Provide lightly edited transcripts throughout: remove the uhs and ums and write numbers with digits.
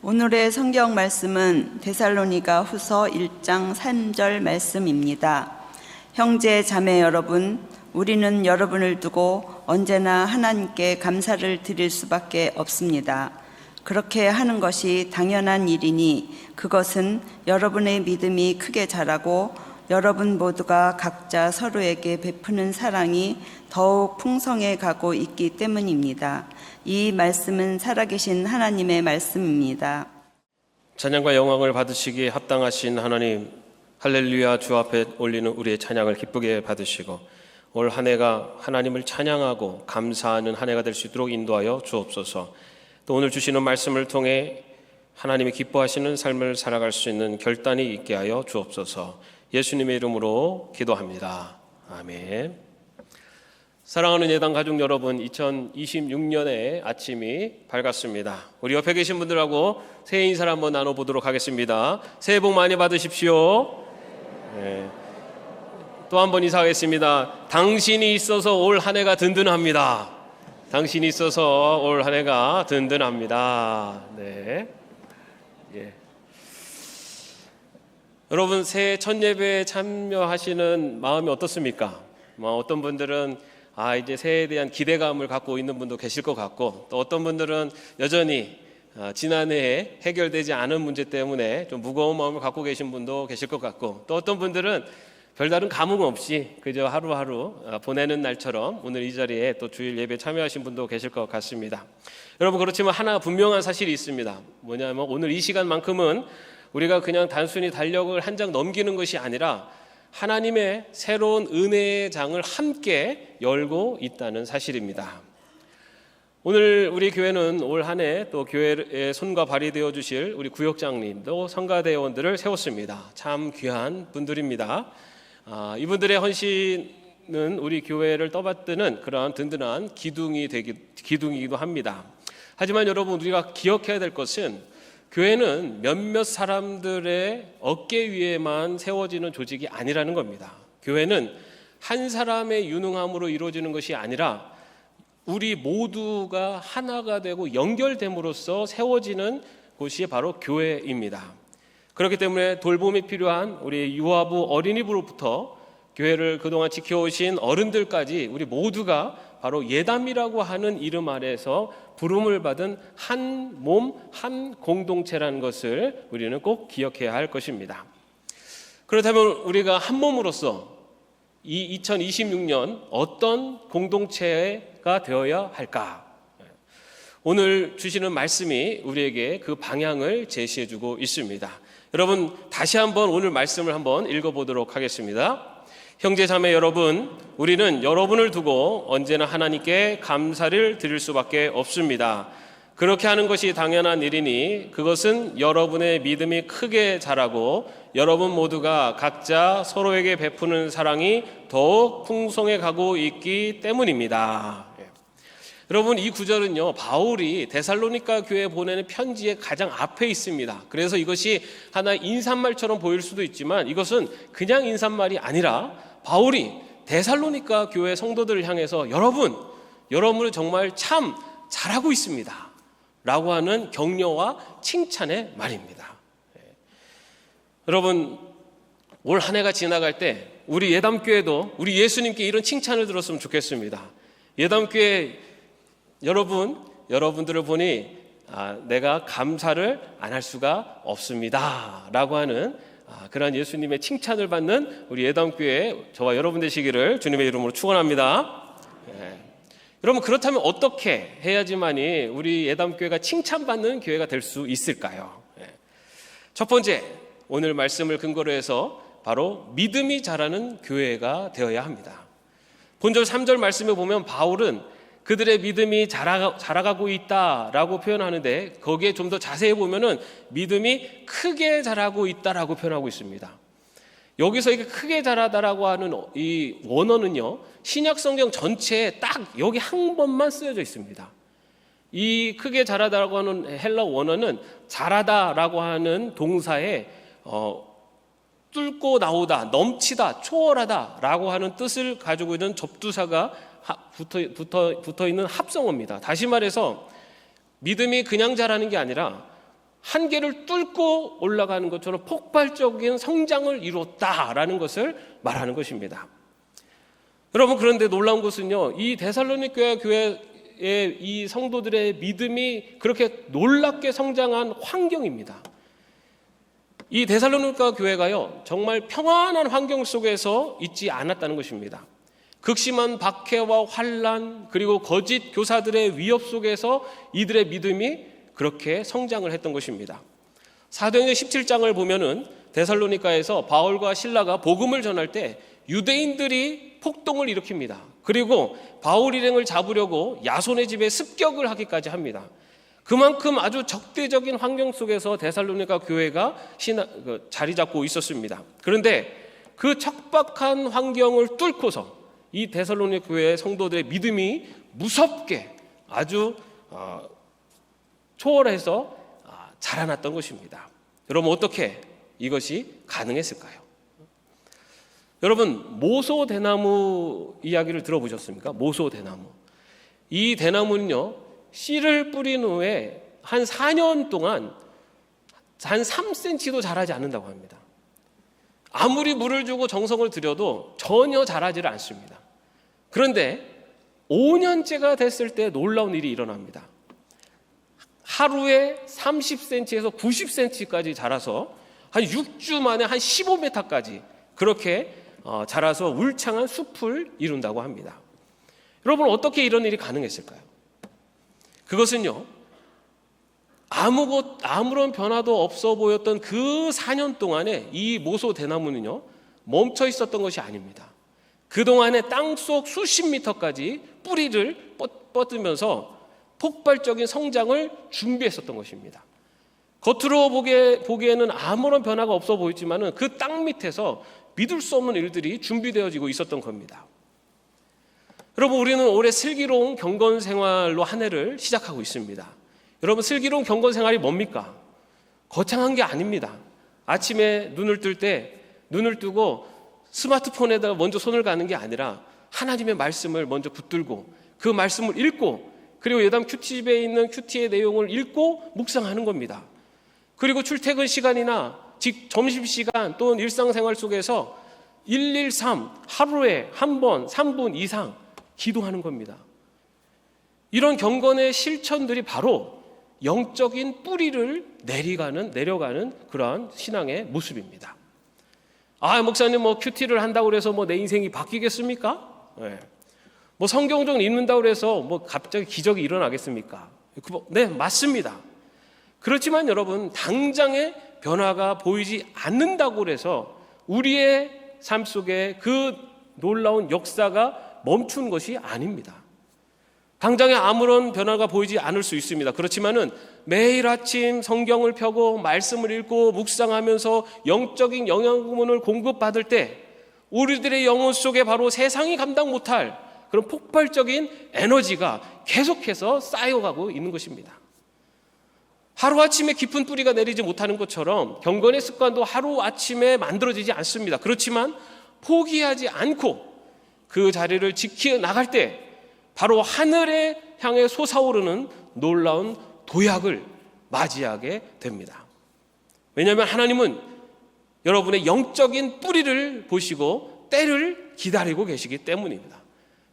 오늘의 성경 말씀은 데살로니가 후서 1장 3절 말씀입니다. 형제 자매 여러분, 우리는 여러분을 두고 언제나 하나님께 감사를 드릴 수밖에 없습니다. 그렇게 하는 것이 당연한 일이니 그것은 여러분의 믿음이 크게 자라고 여러분 모두가 각자 서로에게 베푸는 사랑이 더욱 풍성해 가고 있기 때문입니다. 이 말씀은 살아계신 하나님의 말씀입니다. 찬양과 영광을 받으시기에 합당하신 하나님, 할렐루야. 주 앞에 올리는 우리의 찬양을 기쁘게 받으시고 올 한 해가 하나님을 찬양하고 감사하는 한 해가 될 수 있도록 인도하여 주옵소서. 또 오늘 주시는 말씀을 통해 하나님이 기뻐하시는 삶을 살아갈 수 있는 결단이 있게 하여 주옵소서. 예수님의 이름으로 기도합니다. 아멘. 사랑하는 예당 가족 여러분, 2026년의 아침이 밝았습니다. 우리 옆에 계신 분들하고 새해 인사를 한번 나눠보도록 하겠습니다. 새해 복 많이 받으십시오. 네. 또 한 번 인사하겠습니다. 당신이 있어서 올 한 해가 든든합니다. 당신이 있어서 올 한 해가 든든합니다. 네. 예. 여러분, 새해 첫 예배에 참여하시는 마음이 어떻습니까? 어떤 분들은 이제 새해에 대한 기대감을 갖고 있는 분도 계실 것 같고, 또 어떤 분들은 여전히 지난해에 해결되지 않은 문제 때문에 좀 무거운 마음을 갖고 계신 분도 계실 것 같고, 또 어떤 분들은 별다른 감흥 없이 그저 하루하루 보내는 날처럼 오늘 이 자리에 또 주일 예배에 참여하신 분도 계실 것 같습니다. 여러분, 그렇지만 하나 분명한 사실이 있습니다. 뭐냐면 오늘 이 시간만큼은 우리가 그냥 단순히 달력을 한 장 넘기는 것이 아니라 하나님의 새로운 은혜의 장을 함께 열고 있다는 사실입니다. 오늘 우리 교회는 올 한 해 또 교회의 손과 발이 되어 주실 우리 구역장님도 성가대원들을 세웠습니다. 참 귀한 분들입니다. 이분들의 헌신은 우리 교회를 떠받드는 그러한 든든한 기둥이기도 합니다. 하지만 여러분, 우리가 기억해야 될 것은 교회는 몇몇 사람들의 어깨 위에만 세워지는 조직이 아니라는 겁니다. 교회는 한 사람의 유능함으로 이루어지는 것이 아니라 우리 모두가 하나가 되고 연결됨으로써 세워지는 곳이 바로 교회입니다. 그렇기 때문에 돌봄이 필요한 우리 유아부 어린이부로부터 교회를 그동안 지켜오신 어른들까지 우리 모두가 바로 예담이라고 하는 이름 아래에서 부름을 받은 한 몸, 한 공동체라는 것을 우리는 꼭 기억해야 할 것입니다. 그렇다면 우리가 한 몸으로서 이 2026년 어떤 공동체가 되어야 할까? 오늘 주시는 말씀이 우리에게 그 방향을 제시해주고 있습니다. 여러분, 다시 한번 오늘 말씀을 한번 읽어보도록 하겠습니다. 형제 자매 여러분, 우리는 여러분을 두고 언제나 하나님께 감사를 드릴 수밖에 없습니다. 그렇게 하는 것이 당연한 일이니 그것은 여러분의 믿음이 크게 자라고 여러분 모두가 각자 서로에게 베푸는 사랑이 더욱 풍성해 가고 있기 때문입니다. 여러분, 이 구절은요, 바울이 데살로니가 교회에 보내는 편지의 가장 앞에 있습니다. 그래서 이것이 하나의 인사말처럼 보일 수도 있지만 이것은 그냥 인사말이 아니라 바울이 데살로니가 교회 성도들을 향해서 여러분을 정말 참 잘하고 있습니다 라고 하는 격려와 칭찬의 말입니다. 여러분, 올 한 해가 지나갈 때 우리 예담교회도 우리 예수님께 이런 칭찬을 들었으면 좋겠습니다. 예담교회 여러분들을 보니 내가 감사를 안 할 수가 없습니다 라고 하는 그러한 예수님의 칭찬을 받는 우리 예담교회 저와 여러분 되시기를 주님의 이름으로 축원합니다. 여러분, 그렇다면 어떻게 해야지만이 우리 예담교회가 칭찬받는 교회가 될 수 있을까요? 첫 번째, 오늘 말씀을 근거로 해서 바로 믿음이 자라는 교회가 되어야 합니다. 본절 3절 말씀에 보면 바울은 그들의 믿음이 자라가고 있다라고 표현하는데 거기에 좀 더 자세히 보면은 믿음이 크게 자라고 있다라고 표현하고 있습니다. 여기서 이게 크게 자라다라고 하는 이 원어는요, 신약 성경 전체에 딱 여기 한 번만 쓰여져 있습니다. 이 크게 자라다라고 하는 헬라 원어는 자라다라고 하는 동사에 뚫고 나오다, 넘치다, 초월하다라고 하는 뜻을 가지고 있는 접두사가 붙어 있는 합성어입니다. 다시 말해서 믿음이 그냥 자라는 게 아니라 한계를 뚫고 올라가는 것처럼 폭발적인 성장을 이뤘다라는 것을 말하는 것입니다. 여러분, 그런데 놀라운 것은요, 이 데살로니가 교회의 이 성도들의 믿음이 그렇게 놀랍게 성장한 환경입니다. 이 데살로니가 교회가요, 정말 평안한 환경 속에서 있지 않았다는 것입니다. 극심한 박해와 환난, 그리고 거짓 교사들의 위협 속에서 이들의 믿음이 그렇게 성장을 했던 것입니다. 사도행전 17장을 보면은 데살로니가에서 바울과 실라가 복음을 전할 때 유대인들이 폭동을 일으킵니다. 그리고 바울 일행을 잡으려고 야손의 집에 습격을 하기까지 합니다. 그만큼 아주 적대적인 환경 속에서 데살로니가 교회가 자리 잡고 있었습니다. 그런데 그 척박한 환경을 뚫고서 이 데살로니가 교회의 성도들의 믿음이 무섭게 아주 초월해서 자라났던 것입니다. 여러분, 어떻게 이것이 가능했을까요? 여러분, 모소대나무 이야기를 들어보셨습니까? 모소대나무. 이 대나무는요, 씨를 뿌린 후에 한 4년 동안 한 3cm도 자라지 않는다고 합니다. 아무리 물을 주고 정성을 들여도 전혀 자라지를 않습니다. 그런데 5년째가 됐을 때 놀라운 일이 일어납니다. 하루에 30cm에서 90cm까지 자라서 한 6주 만에 한 15m까지 그렇게 자라서 울창한 숲을 이룬다고 합니다. 여러분, 어떻게 이런 일이 가능했을까요? 그것은요, 아무런 변화도 없어 보였던 그 4년 동안에 이 모소 대나무는요, 멈춰 있었던 것이 아닙니다. 그동안에 땅속 수십 미터까지 뿌리를 뻗으면서 폭발적인 성장을 준비했었던 것입니다. 겉으로 보기에는 아무런 변화가 없어 보이지만 그 땅 밑에서 믿을 수 없는 일들이 준비되어지고 있었던 겁니다. 여러분, 우리는 올해 슬기로운 경건 생활로 한 해를 시작하고 있습니다. 여러분, 슬기로운 경건 생활이 뭡니까? 거창한 게 아닙니다. 아침에 눈을 뜰 때 눈을 뜨고 스마트폰에다가 먼저 손을 가는 게 아니라 하나님의 말씀을 먼저 붙들고 그 말씀을 읽고, 그리고 예담 큐티집에 있는 큐티의 내용을 읽고 묵상하는 겁니다. 그리고 출퇴근 시간이나 점심시간 또는 일상생활 속에서 113 하루에 한 번 3분 이상 기도하는 겁니다. 이런 경건의 실천들이 바로 영적인 뿌리를 내려가는 그러한 신앙의 모습입니다. 목사님 큐티를 한다고 해서 내 인생이 바뀌겠습니까? 네. 성경적으로 읽는다고 해서 갑자기 기적이 일어나겠습니까? 네, 맞습니다. 그렇지만 여러분, 당장의 변화가 보이지 않는다고 해서 우리의 삶 속에 그 놀라운 역사가 멈춘 것이 아닙니다. 당장에 아무런 변화가 보이지 않을 수 있습니다. 그렇지만은 매일 아침 성경을 펴고 말씀을 읽고 묵상하면서 영적인 영양분을 공급받을 때 우리들의 영혼 속에 바로 세상이 감당 못할 그런 폭발적인 에너지가 계속해서 쌓여가고 있는 것입니다. 하루아침에 깊은 뿌리가 내리지 못하는 것처럼 경건의 습관도 하루아침에 만들어지지 않습니다. 그렇지만 포기하지 않고 그 자리를 지켜나갈 때 바로 하늘에 향해 솟아오르는 놀라운 도약을 맞이하게 됩니다. 왜냐하면 하나님은 여러분의 영적인 뿌리를 보시고 때를 기다리고 계시기 때문입니다.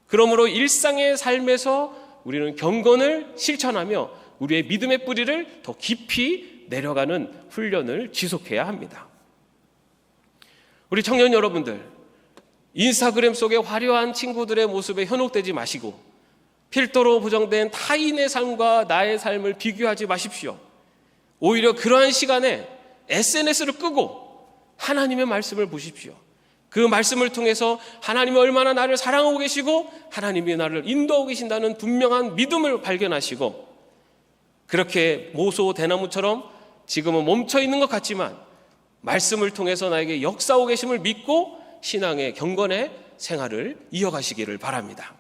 그러므로 일상의 삶에서 우리는 경건을 실천하며 우리의 믿음의 뿌리를 더 깊이 내려가는 훈련을 지속해야 합니다. 우리 청년 여러분들, 인스타그램 속에 화려한 친구들의 모습에 현혹되지 마시고 필터로 보정된 타인의 삶과 나의 삶을 비교하지 마십시오. 오히려 그러한 시간에 SNS를 끄고 하나님의 말씀을 보십시오. 그 말씀을 통해서 하나님이 얼마나 나를 사랑하고 계시고 하나님이 나를 인도하고 계신다는 분명한 믿음을 발견하시고, 그렇게 모소 대나무처럼 지금은 멈춰있는 것 같지만 말씀을 통해서 나에게 역사하고 계심을 믿고 신앙의 경건의 생활을 이어가시기를 바랍니다.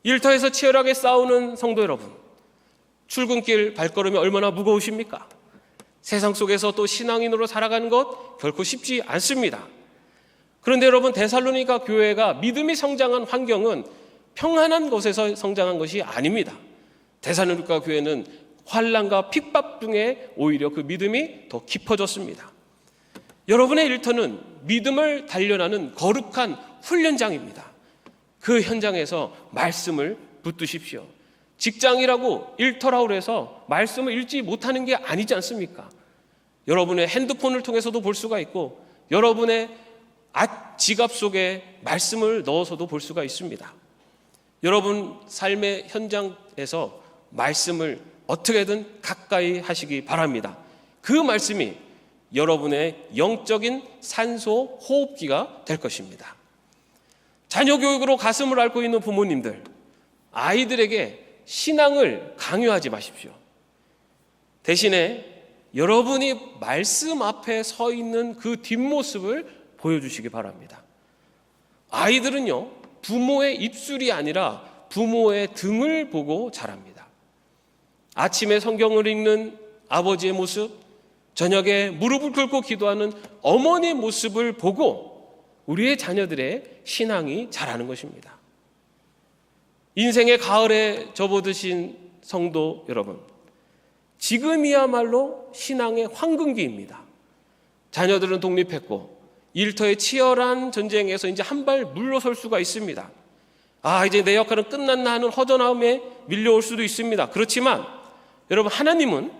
일터에서 치열하게 싸우는 성도 여러분, 출근길 발걸음이 얼마나 무거우십니까? 세상 속에서 또 신앙인으로 살아가는 것 결코 쉽지 않습니다. 그런데 여러분, 데살로니가 교회가 믿음이 성장한 환경은 평안한 곳에서 성장한 것이 아닙니다. 데살로니가 교회는 환난과 핍박 중에 오히려 그 믿음이 더 깊어졌습니다. 여러분의 일터는 믿음을 단련하는 거룩한 훈련장입니다. 그 현장에서 말씀을 붙드십시오. 직장이라고 일터라고 해서 말씀을 읽지 못하는 게 아니지 않습니까? 여러분의 핸드폰을 통해서도 볼 수가 있고 여러분의 지갑 속에 말씀을 넣어서도 볼 수가 있습니다. 여러분 삶의 현장에서 말씀을 어떻게든 가까이 하시기 바랍니다. 그 말씀이 여러분의 영적인 산소 호흡기가 될 것입니다. 자녀 교육으로 가슴을 앓고 있는 부모님들, 아이들에게 신앙을 강요하지 마십시오. 대신에 여러분이 말씀 앞에 서 있는 그 뒷모습을 보여주시기 바랍니다. 아이들은요, 부모의 입술이 아니라 부모의 등을 보고 자랍니다. 아침에 성경을 읽는 아버지의 모습, 저녁에 무릎을 꿇고 기도하는 어머니의 모습을 보고 우리의 자녀들의 신앙이 자라는 것입니다. 인생의 가을에 접어드신 성도 여러분, 지금이야말로 신앙의 황금기입니다. 자녀들은 독립했고 일터의 치열한 전쟁에서 이제 한 발 물러설 수가 있습니다. 이제 내 역할은 끝났나 하는 허전함에 밀려올 수도 있습니다. 그렇지만 여러분, 하나님은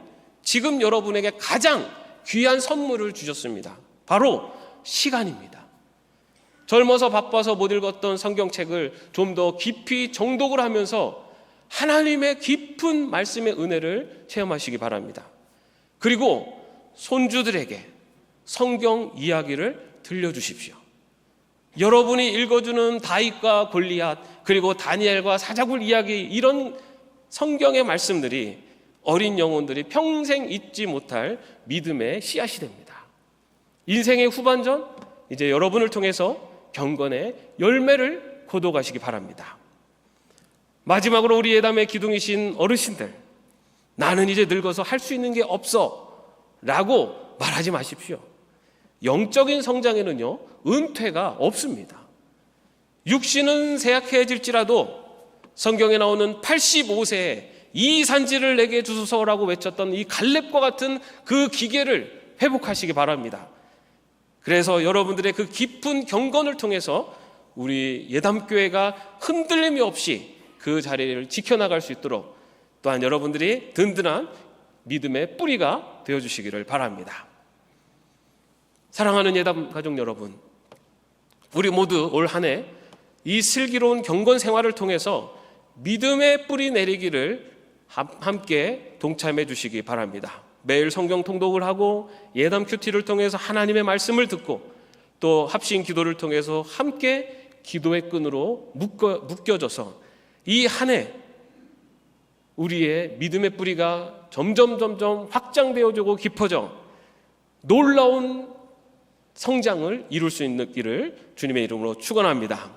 지금 여러분에게 가장 귀한 선물을 주셨습니다. 바로 시간입니다. 젊어서 바빠서 못 읽었던 성경책을 좀 더 깊이 정독을 하면서 하나님의 깊은 말씀의 은혜를 체험하시기 바랍니다. 그리고 손주들에게 성경 이야기를 들려주십시오. 여러분이 읽어주는 다윗과 골리앗, 그리고 다니엘과 사자굴 이야기, 이런 성경의 말씀들이 어린 영혼들이 평생 잊지 못할 믿음의 씨앗이 됩니다. 인생의 후반전, 이제 여러분을 통해서 경건의 열매를 거둬가시기 바랍니다. 마지막으로 우리 예담의 기둥이신 어르신들, 나는 이제 늙어서 할 수 있는 게 없어 라고 말하지 마십시오. 영적인 성장에는요, 은퇴가 없습니다. 육신은 쇠약해질지라도 성경에 나오는 85세에 이 산지를 내게 주소서라고 외쳤던 이 갈렙과 같은 그 기계를 회복하시기 바랍니다. 그래서 여러분들의 그 깊은 경건을 통해서 우리 예담교회가 흔들림이 없이 그 자리를 지켜나갈 수 있도록 또한 여러분들이 든든한 믿음의 뿌리가 되어주시기를 바랍니다. 사랑하는 예담 가족 여러분, 우리 모두 올 한 해 이 슬기로운 경건 생활을 통해서 믿음의 뿌리 내리기를 함께 동참해 주시기 바랍니다. 매일 성경 통독을 하고 예담 큐티를 통해서 하나님의 말씀을 듣고 또 합심 기도를 통해서 함께 기도의 끈으로 묶여져서 이 한 해 우리의 믿음의 뿌리가 점점 확장되어지고 깊어져 놀라운 성장을 이룰 수 있는 길을 주님의 이름으로 축원합니다.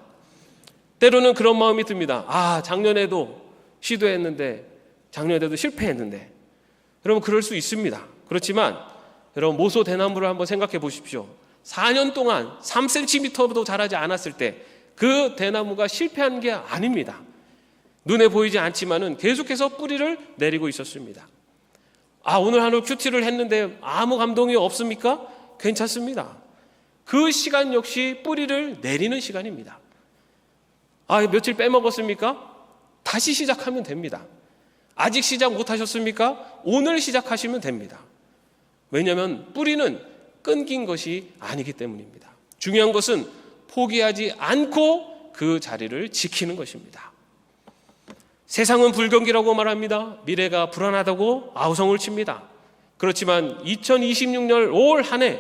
때로는 그런 마음이 듭니다. 작년에도 시도했는데, 작년에도 실패했는데. 여러분, 그럴 수 있습니다. 그렇지만 여러분, 모소 대나무를 한번 생각해 보십시오. 4년 동안 3cm도 자라지 않았을 때 그 대나무가 실패한 게 아닙니다. 눈에 보이지 않지만은 계속해서 뿌리를 내리고 있었습니다. 오늘 하루 큐티를 했는데 아무 감동이 없습니까? 괜찮습니다. 그 시간 역시 뿌리를 내리는 시간입니다. 며칠 빼먹었습니까? 다시 시작하면 됩니다. 아직 시작 못하셨습니까? 오늘 시작하시면 됩니다. 왜냐하면 뿌리는 끊긴 것이 아니기 때문입니다. 중요한 것은 포기하지 않고 그 자리를 지키는 것입니다. 세상은 불경기라고 말합니다. 미래가 불안하다고 아우성을 칩니다. 그렇지만 2026년 올 한 해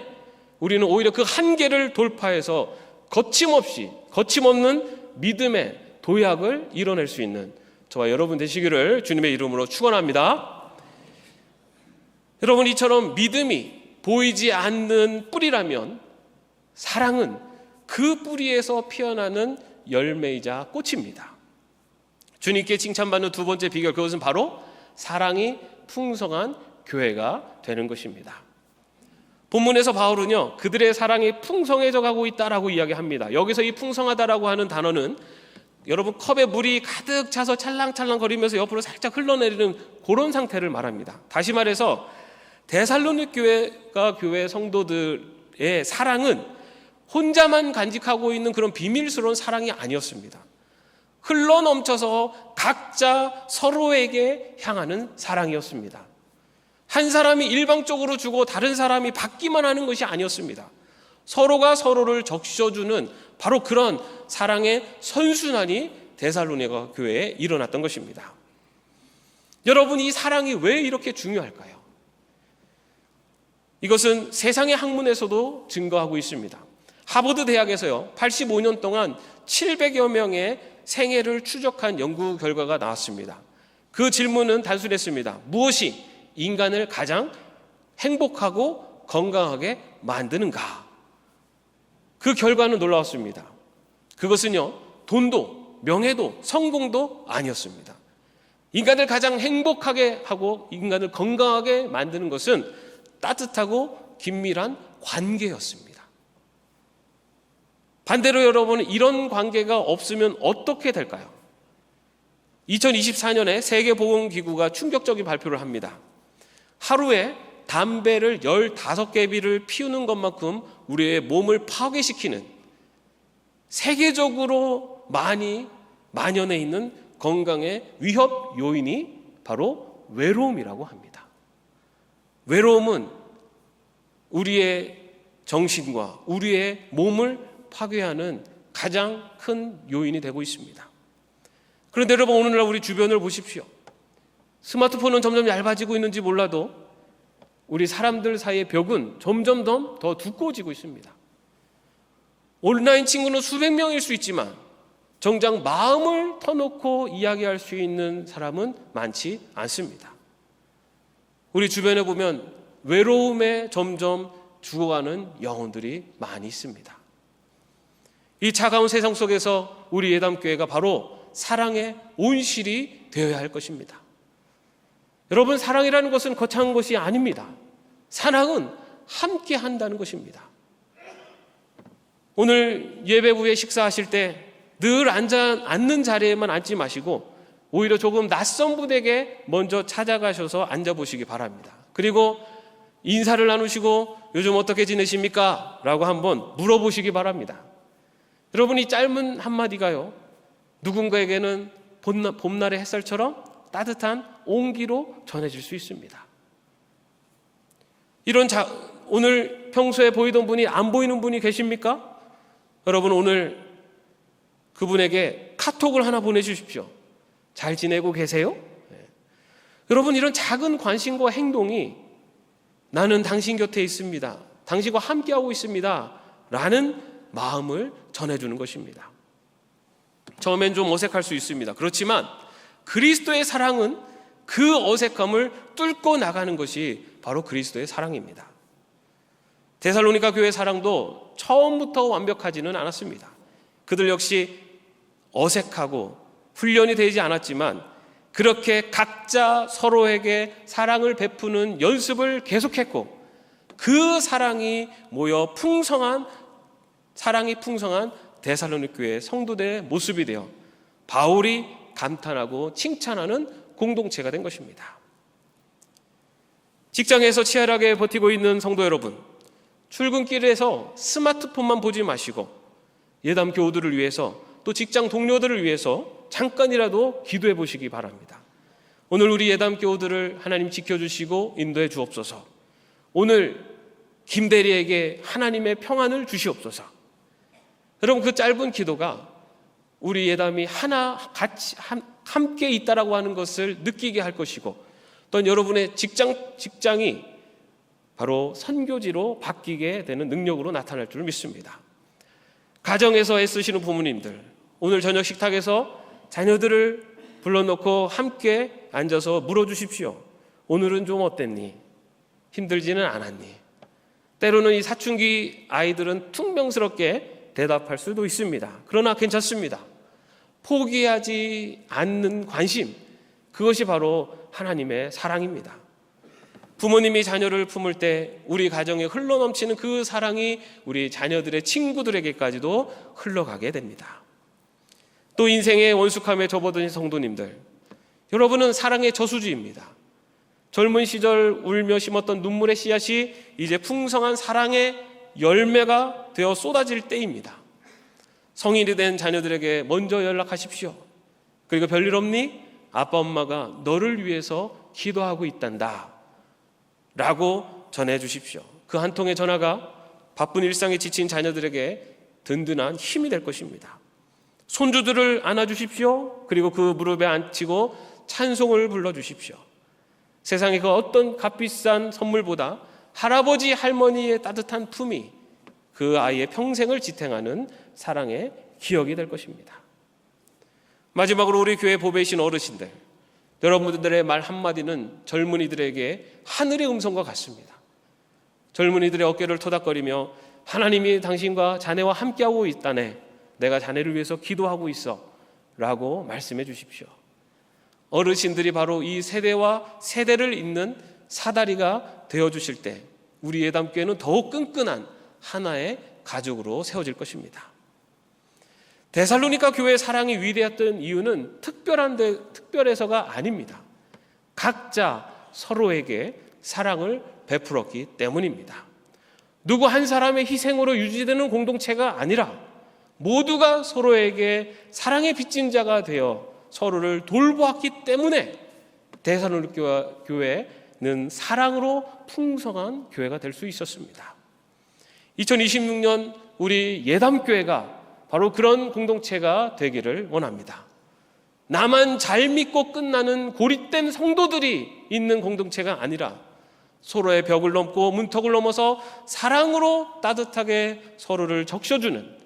우리는 오히려 그 한계를 돌파해서 거침없는 믿음의 도약을 이뤄낼 수 있는 저와 여러분 되시기를 주님의 이름으로 축원합니다. 여러분, 이처럼 믿음이 보이지 않는 뿌리라면 사랑은 그 뿌리에서 피어나는 열매이자 꽃입니다. 주님께 칭찬받는 두 번째 비결, 그것은 바로 사랑이 풍성한 교회가 되는 것입니다. 본문에서 바울은요, 그들의 사랑이 풍성해져 가고 있다라고 이야기합니다. 여기서 이 풍성하다라고 하는 단어는 여러분 컵에 물이 가득 차서 찰랑찰랑 거리면서 옆으로 살짝 흘러내리는 그런 상태를 말합니다. 다시 말해서 데살로니가 교회 성도들의 사랑은 혼자만 간직하고 있는 그런 비밀스러운 사랑이 아니었습니다. 흘러넘쳐서 각자 서로에게 향하는 사랑이었습니다. 한 사람이 일방적으로 주고 다른 사람이 받기만 하는 것이 아니었습니다. 서로가 서로를 적셔주는 바로 그런 사랑의 선순환이 데살로니가 교회에 일어났던 것입니다. 여러분, 이 사랑이 왜 이렇게 중요할까요? 이것은 세상의 학문에서도 증거하고 있습니다. 하버드 대학에서요 85년 동안 700여 명의 생애를 추적한 연구 결과가 나왔습니다. 그 질문은 단순했습니다. 무엇이 인간을 가장 행복하고 건강하게 만드는가? 그 결과는 놀라웠습니다. 그것은요 돈도 명예도 성공도 아니었습니다. 인간을 가장 행복하게 하고 인간을 건강하게 만드는 것은 따뜻하고 긴밀한 관계였습니다. 반대로 여러분, 이런 관계가 없으면 어떻게 될까요? 2024년에 세계보건기구가 충격적인 발표를 합니다. 하루에 담배를 15개비를 피우는 것만큼 우리의 몸을 파괴시키는, 세계적으로 많이 만연해 있는 건강의 위협 요인이 바로 외로움이라고 합니다. 외로움은 우리의 정신과 우리의 몸을 파괴하는 가장 큰 요인이 되고 있습니다. 그런데 여러분, 오늘날 우리 주변을 보십시오. 스마트폰은 점점 얇아지고 있는지 몰라도 우리 사람들 사이의 벽은 점점 더 두꺼워지고 있습니다. 온라인 친구는 수백 명일 수 있지만 정작 마음을 터놓고 이야기할 수 있는 사람은 많지 않습니다. 우리 주변에 보면 외로움에 점점 죽어가는 영혼들이 많이 있습니다. 이 차가운 세상 속에서 우리 예담교회가 바로 사랑의 온실이 되어야 할 것입니다. 여러분, 사랑이라는 것은 거창한 것이 아닙니다. 사랑은 함께 한다는 것입니다. 오늘 예배 후에 식사하실 때 늘 앉는 자리에만 앉지 마시고 오히려 조금 낯선 분에게 먼저 찾아가셔서 앉아보시기 바랍니다. 그리고 인사를 나누시고 요즘 어떻게 지내십니까? 라고 한번 물어보시기 바랍니다. 여러분, 이 짧은 한마디가요 누군가에게는 봄날의 햇살처럼 따뜻한 온기로 전해질 수 있습니다. 오늘 평소에 보이던 분이 안 보이는 분이 계십니까? 여러분, 오늘 그분에게 카톡을 하나 보내주십시오. 잘 지내고 계세요? 네. 여러분, 이런 작은 관심과 행동이 나는 당신 곁에 있습니다, 당신과 함께하고 있습니다 라는 마음을 전해주는 것입니다. 처음엔 좀 어색할 수 있습니다. 그렇지만 그리스도의 사랑은 그 어색함을 뚫고 나가는 것이 바로 그리스도의 사랑입니다. 데살로니가 교회 사랑도 처음부터 완벽하지는 않았습니다. 그들 역시 어색하고 훈련이 되지 않았지만 그렇게 각자 서로에게 사랑을 베푸는 연습을 계속했고 그 사랑이 모여 사랑이 풍성한 데살로니가 교회 성도들의 모습이 되어 바울이 감탄하고 칭찬하는 공동체가 된 것입니다. 직장에서 치열하게 버티고 있는 성도 여러분, 출근길에서 스마트폰만 보지 마시고 예담 교우들을 위해서 또 직장 동료들을 위해서 잠깐이라도 기도해 보시기 바랍니다. 오늘 우리 예담 교우들을 하나님 지켜주시고 인도해 주옵소서. 오늘 김대리에게 하나님의 평안을 주시옵소서. 여러분, 그 짧은 기도가 우리 예담이 함께 있다라고 하는 것을 느끼게 할 것이고 또 여러분의 직장이 바로 선교지로 바뀌게 되는 능력으로 나타날 줄 믿습니다. 가정에서 애쓰시는 부모님들, 오늘 저녁 식탁에서 자녀들을 불러놓고 함께 앉아서 물어주십시오. 오늘은 좀 어땠니? 힘들지는 않았니? 때로는 이 사춘기 아이들은 퉁명스럽게 대답할 수도 있습니다. 그러나 괜찮습니다. 포기하지 않는 관심, 그것이 바로 하나님의 사랑입니다. 부모님이 자녀를 품을 때 우리 가정에 흘러넘치는 그 사랑이 우리 자녀들의 친구들에게까지도 흘러가게 됩니다. 또 인생의 원숙함에 접어든 성도님들, 여러분은 사랑의 저수지입니다. 젊은 시절 울며 심었던 눈물의 씨앗이 이제 풍성한 사랑의 열매가 되어 쏟아질 때입니다. 성인이 된 자녀들에게 먼저 연락하십시오. 그리고 별일 없니? 아빠 엄마가 너를 위해서 기도하고 있단다 라고 전해주십시오. 그 한 통의 전화가 바쁜 일상에 지친 자녀들에게 든든한 힘이 될 것입니다. 손주들을 안아주십시오. 그리고 그 무릎에 앉히고 찬송을 불러주십시오. 세상의 그 어떤 값비싼 선물보다 할아버지 할머니의 따뜻한 품이 그 아이의 평생을 지탱하는 사랑의 기억이 될 것입니다. 마지막으로 우리 교회 보배이신 어르신들, 여러분들의 말 한마디는 젊은이들에게 하늘의 음성과 같습니다. 젊은이들의 어깨를 토닥거리며 하나님이 당신과 자네와 함께하고 있다네, 내가 자네를 위해서 기도하고 있어 라고 말씀해 주십시오. 어르신들이 바로 이 세대와 세대를 잇는 사다리가 되어주실 때 우리 예담교회는 더욱 끈끈한 하나의 가족으로 세워질 것입니다. 데살로니가 교회의 사랑이 위대했던 이유는 특별해서가 아닙니다. 각자 서로에게 사랑을 베풀었기 때문입니다. 누구 한 사람의 희생으로 유지되는 공동체가 아니라 모두가 서로에게 사랑의 빚진 자가 되어 서로를 돌보았기 때문에 데살로니가 교회는 사랑으로 풍성한 교회가 될 수 있었습니다. 2026년 우리 예담교회가 바로 그런 공동체가 되기를 원합니다. 나만 잘 믿고 끝나는 고립된 성도들이 있는 공동체가 아니라 서로의 벽을 넘고 문턱을 넘어서 사랑으로 따뜻하게 서로를 적셔주는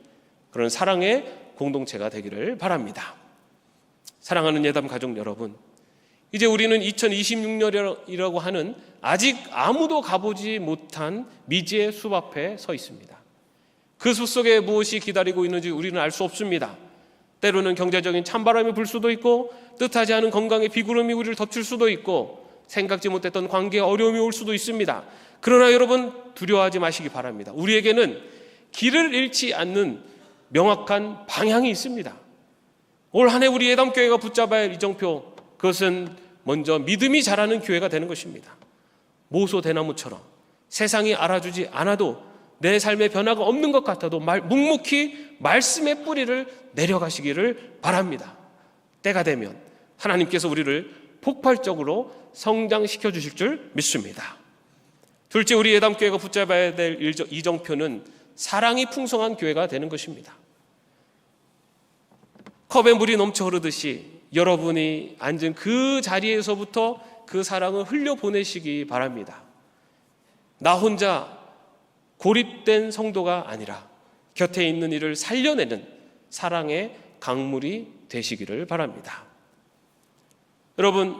그런 사랑의 공동체가 되기를 바랍니다. 사랑하는 예담 가족 여러분, 이제 우리는 2026년이라고 하는 아직 아무도 가보지 못한 미지의 숲 앞에 서 있습니다. 그 숲 속에 무엇이 기다리고 있는지 우리는 알 수 없습니다. 때로는 경제적인 찬바람이 불 수도 있고 뜻하지 않은 건강의 비구름이 우리를 덮칠 수도 있고 생각지 못했던 관계에 어려움이 올 수도 있습니다. 그러나 여러분 두려워하지 마시기 바랍니다. 우리에게는 길을 잃지 않는 명확한 방향이 있습니다. 올 한 해 우리 예담교회가 붙잡아야 할 이정표, 그것은 먼저 믿음이 자라는 교회가 되는 것입니다. 모소 대나무처럼 세상이 알아주지 않아도 내 삶의 변화가 없는 것 같아도 묵묵히 말씀의 뿌리를 내려가시기를 바랍니다. 때가 되면 하나님께서 우리를 폭발적으로 성장시켜 주실 줄 믿습니다. 둘째, 우리 예담교회가 붙잡아야 될 이정표는 사랑이 풍성한 교회가 되는 것입니다. 컵에 물이 넘쳐 흐르듯이 여러분이 앉은 그 자리에서부터 그 사랑을 흘려보내시기 바랍니다. 나 혼자 고립된 성도가 아니라 곁에 있는 이를 살려내는 사랑의 강물이 되시기를 바랍니다. 여러분,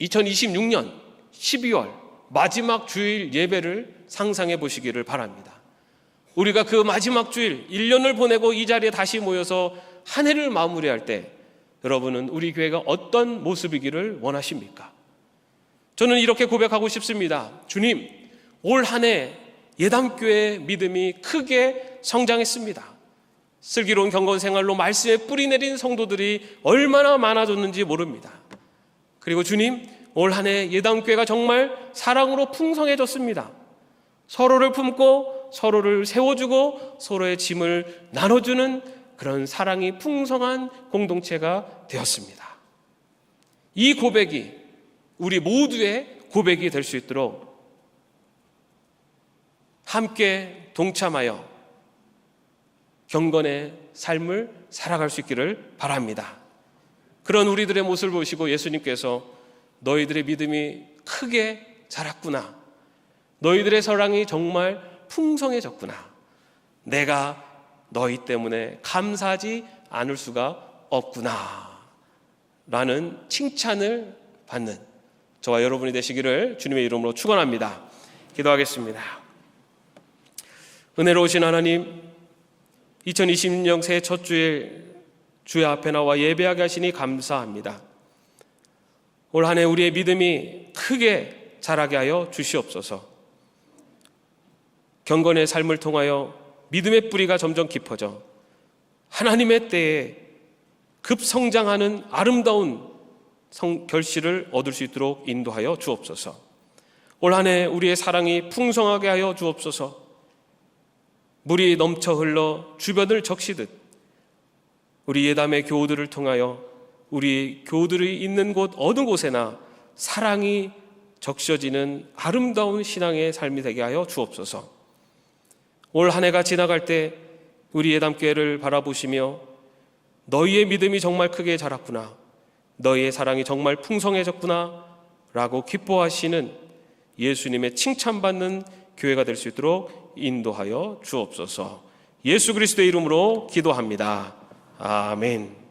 2026년 12월 마지막 주일 예배를 상상해 보시기를 바랍니다. 우리가 그 마지막 주일 1년을 보내고 이 자리에 다시 모여서 한 해를 마무리할 때 여러분은 우리 교회가 어떤 모습이기를 원하십니까? 저는 이렇게 고백하고 싶습니다. 주님, 올 한 해 예담교회의 믿음이 크게 성장했습니다. 슬기로운 경건 생활로 말씀에 뿌리 내린 성도들이 얼마나 많아졌는지 모릅니다. 그리고 주님, 올 한 해 예담교회가 정말 사랑으로 풍성해졌습니다. 서로를 품고 서로를 세워주고 서로의 짐을 나눠주는 그런 사랑이 풍성한 공동체가 되었습니다. 이 고백이 우리 모두의 고백이 될 수 있도록 함께 동참하여 경건의 삶을 살아갈 수 있기를 바랍니다. 그런 우리들의 모습을 보시고 예수님께서 너희들의 믿음이 크게 자랐구나, 너희들의 사랑이 정말 풍성해졌구나, 내가 너희 때문에 감사하지 않을 수가 없구나 라는 칭찬을 받는 저와 여러분이 되시기를 주님의 이름으로 축원합니다. 기도하겠습니다. 은혜로우신 하나님, 2020년 새해 첫 주일 주의 앞에 나와 예배하게 하시니 감사합니다. 올 한 해 우리의 믿음이 크게 자라게 하여 주시옵소서. 경건의 삶을 통하여 믿음의 뿌리가 점점 깊어져 하나님의 때에 급성장하는 아름다운 결실을 얻을 수 있도록 인도하여 주옵소서. 올 한 해 우리의 사랑이 풍성하게 하여 주옵소서. 물이 넘쳐 흘러 주변을 적시듯 우리 예담의 교우들을 통하여 우리 교우들이 있는 곳 어느 곳에나 사랑이 적셔지는 아름다운 신앙의 삶이 되게 하여 주옵소서. 올 한 해가 지나갈 때 우리 예담교회를 바라보시며 너희의 믿음이 정말 크게 자랐구나, 너희의 사랑이 정말 풍성해졌구나 라고 기뻐하시는 예수님의 칭찬받는 교회가 될 수 있도록 인도하여 주옵소서. 예수 그리스도의 이름으로 기도합니다. 아멘.